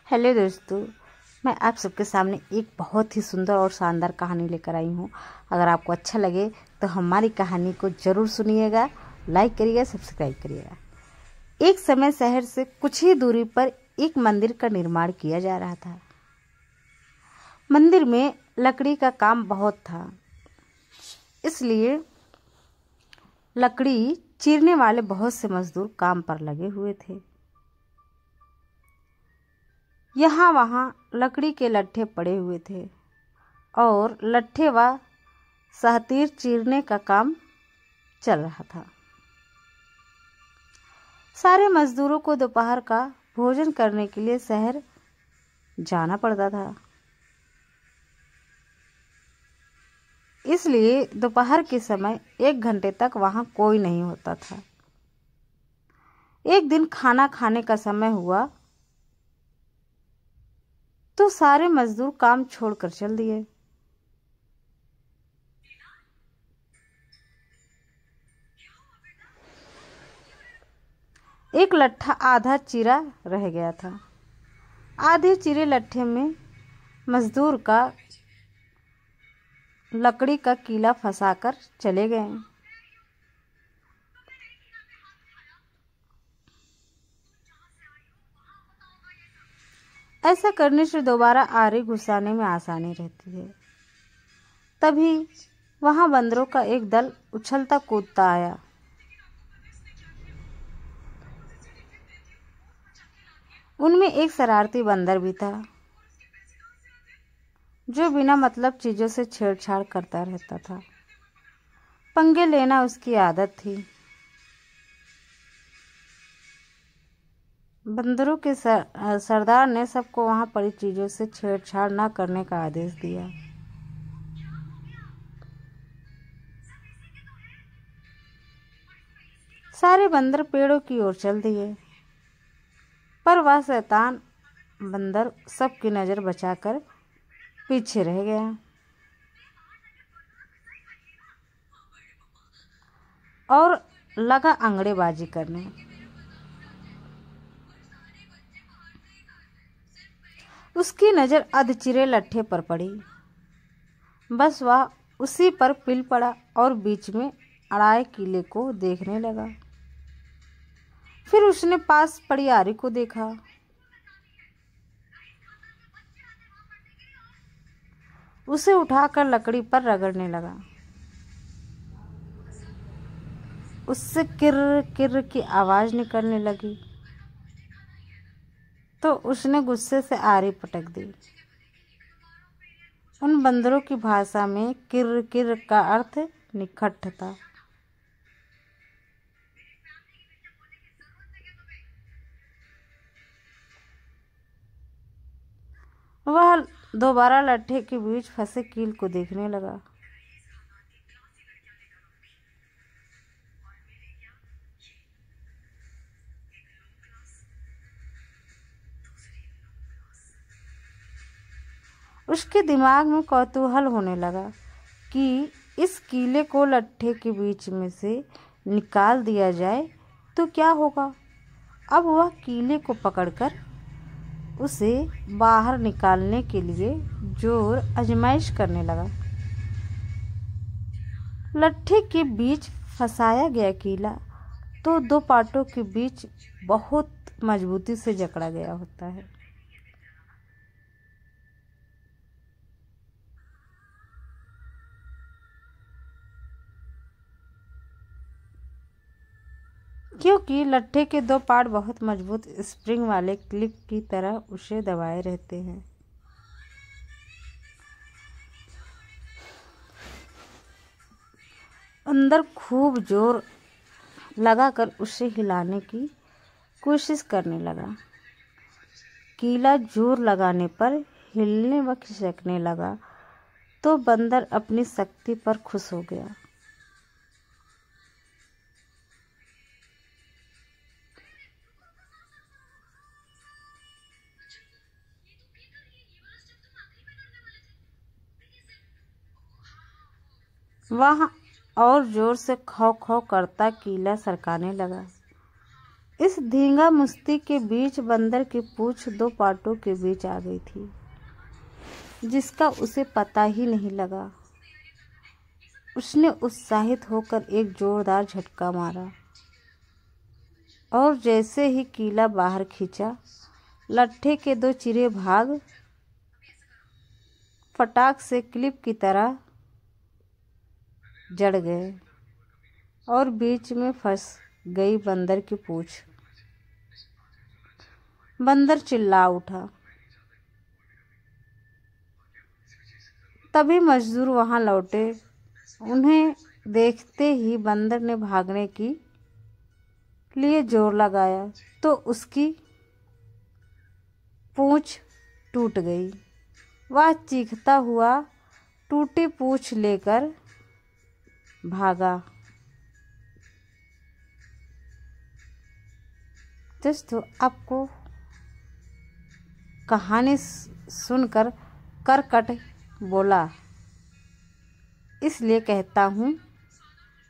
Hello दोस्तों, मैं आप सबके सामने एक बहुत ही सुंदर और शानदार कहानी लेकर आई हूँ। अगर आपको अच्छा लगे तो हमारी कहानी को ज़रूर सुनिएगा, लाइक करिएगा, सब्सक्राइब करिएगा। एक समय शहर से कुछ ही दूरी पर एक मंदिर का निर्माण किया जा रहा था। मंदिर में लकड़ी का काम बहुत था, इसलिए लकड़ी चीरने वाले बहुत से मजदूर काम पर लगे हुए थे। यहाँ वहाँ लकड़ी के लट्ठे पड़े हुए थे और लट्ठे व सहतीर चीरने का काम चल रहा था। सारे मजदूरों को दोपहर का भोजन करने के लिए शहर जाना पड़ता था, इसलिए दोपहर के समय 1 घंटे तक वहाँ कोई नहीं होता था। एक दिन खाना खाने का समय हुआ तो सारे मजदूर काम छोड़कर चल दिए। एक लट्ठा आधा चीरा रह गया था। आधे चीरे लट्ठे में मजदूर का लकड़ी का कीला फंसाकर चले गए। ऐसा करने से दोबारा आरी घुसाने में आसानी रहती है। तभी वहां बंदरों का एक दल उछलता कूदता आया। उनमें एक शरारती बंदर भी था, जो बिना मतलब चीजों से छेड़छाड़ करता रहता था। पंगे लेना उसकी आदत थी। बंदरों के सरदार ने सबको वहां पड़ी चीजों से छेड़छाड़ न करने का आदेश दिया। सारे बंदर पेड़ों की ओर चल दिए, पर वह शैतान बंदर सबकी नजर बचाकर पीछे रह गया और लगा अंगड़ेबाजी करने। उसकी नजर अधचिरे लट्ठे पर पड़ी। बस वह उसी पर पिल पड़ा और बीच में अड़ाए किले को देखने लगा। फिर उसने पास पड़ी आरी को देखा। उसे उठाकर लकड़ी पर रगड़ने लगा। उससे किर्र किर्र की आवाज निकलने लगी तो उसने गुस्से से आरी पटक दी। उन बंदरों की भाषा में किर्र किर्र का अर्थ निखट था। वह दोबारा लट्ठे के बीच फंसे कील को देखने लगा। उसके दिमाग में कौतूहल होने लगा कि इस कीले को लट्ठे के बीच में से निकाल दिया जाए तो क्या होगा। अब वह कीले को पकड़कर उसे बाहर निकालने के लिए जोर आजमाइश करने लगा। लट्ठे के बीच फंसाया गया कीला तो 2 पाटों के बीच बहुत मजबूती से जकड़ा गया होता है। क्योंकि लट्ठे के 2 पार्ट बहुत मजबूत स्प्रिंग वाले क्लिप की तरह उसे दबाए रहते हैं। अंदर खूब जोर लगाकर उसे हिलाने की कोशिश करने लगा। कीला जोर लगाने पर हिलने व खिसकने लगा तो बंदर अपनी शक्ति पर खुश हो गया। वह और जोर से खौ खौ करता कीला सरकाने लगा। इस धींगा मुश्ती के बीच बंदर की पूंछ दो पाटों के बीच आ गई थी, जिसका उसे पता ही नहीं लगा। उसने उत्साहित होकर एक जोरदार झटका मारा और जैसे ही कीला बाहर खींचा, लट्ठे के दो चिरे भाग फटाक से क्लिप की तरह जड़ गए और बीच में फंस गई बंदर की पूंछ। बंदर चिल्ला उठा। तभी मजदूर वहां लौटे। उन्हें देखते ही बंदर ने भागने के लिए जोर लगाया तो उसकी पूंछ टूट गई। वह चीखता हुआ टूटी पूंछ लेकर भागा। दोस्तों, आपको कहानी सुनकर करकट बोला, इसलिए कहता हूँ